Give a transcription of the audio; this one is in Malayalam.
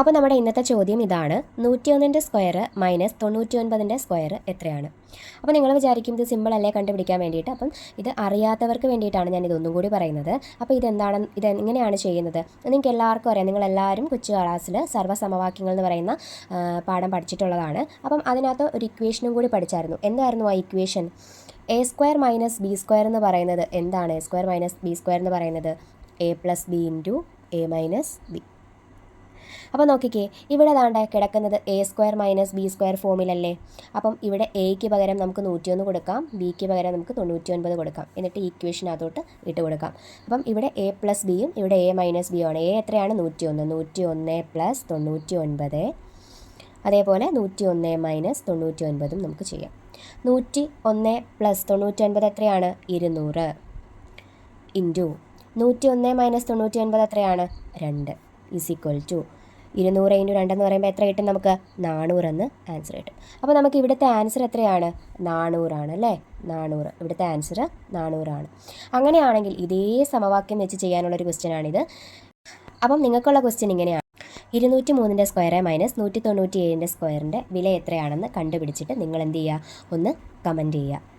അപ്പോൾ നമ്മുടെ ഇന്നത്തെ ചോദ്യം ഇതാണ്, 101ൻ്റെ സ്ക്വയർ മൈനസ് 99ൻ്റെ സ്ക്വയർ എത്രയാണ്? അപ്പോൾ നിങ്ങൾ വിചാരിക്കും ഇത് സിമ്പിൾ അല്ലേ കണ്ടുപിടിക്കാൻ വേണ്ടിയിട്ട്. അപ്പം ഇത് അറിയാത്തവർക്ക് വേണ്ടിയിട്ടാണ് ഞാൻ ഇതൊന്നും കൂടി പറയുന്നത്. അപ്പോൾ ഇത് എങ്ങനെയാണ് ചെയ്യുന്നത് നിങ്ങൾക്ക് എല്ലാവർക്കും അറിയാം. നിങ്ങളെല്ലാവരും കൊച്ചു ക്ലാസ്സിൽ സർവ്വസമവാക്യങ്ങൾ എന്ന് പറയുന്ന പാഠം പഠിച്ചിട്ടുള്ളതാണ്. അപ്പം അതിനകത്ത് ഒരു ഇക്വേഷനും കൂടി പഠിച്ചായിരുന്നു. എന്തായിരുന്നു ആ equation? A square minus B square എന്ന് പറയുന്നത് എന്താണ്? A square minus B square എന്ന് പറയുന്നത് A plus B into A minus B. അപ്പോൾ നോക്കിക്കേ, ഇവിടെ ദാണ്ട കിടക്കുന്നത് A square minus B square ഫോമിലല്ലേ. അപ്പം ഇവിടെ എയ്ക്ക് പകരം നമുക്ക് 101 കൊടുക്കാം, ബിക്ക് പകരം നമുക്ക് 99 കൊടുക്കാം. എന്നിട്ട് ഇക്വേഷനകത്തോട്ട് ഇട്ട് കൊടുക്കാം. അപ്പം ഇവിടെ എ പ്ലസ് ബിയും ഇവിടെ എ മൈനസ് ബിയും ആണ്. എ എത്രയാണ്? 101 പ്ലസ് 99. അതേപോലെ 101 മൈനസ് 99 നമുക്ക് ചെയ്യാം. 101 പ്ലസ് 99 എത്രയാണ്? 200 ഇൻറ്റു 101 മൈനസ് 99 എത്രയാണ്? 2 ഈസ് ഈക്വൽ ടു 200 ഇൻറ്റു 2 എന്ന് പറയുമ്പോൾ എത്ര കിട്ടും നമുക്ക്? 400 എന്ന് ആൻസർ കിട്ടും. അപ്പോൾ നമുക്ക് ഇവിടുത്തെ ആൻസർ എത്രയാണ്? 400 ആണ് അല്ലേ. 400 ഇവിടുത്തെ ആൻസർ 400 ആണ്. അങ്ങനെയാണെങ്കിൽ ഇതേ സമവാക്യം വെച്ച് ചെയ്യാനുള്ളൊരു ക്വസ്റ്റ്യനാണിത്. അപ്പം നിങ്ങൾക്കുള്ള ക്വസ്റ്റ്യൻ ഇങ്ങനെയാണ്, 203ൻ്റെ സ്ക്വയർ മൈനസ് 197ൻ്റെ സ്ക്വയറിൻ്റെ വില എത്രയാണെന്ന് കണ്ടുപിടിച്ചിട്ട് നിങ്ങൾ എന്ത് ചെയ്യുക? ഒന്ന് കമൻറ്റ് ചെയ്യുക.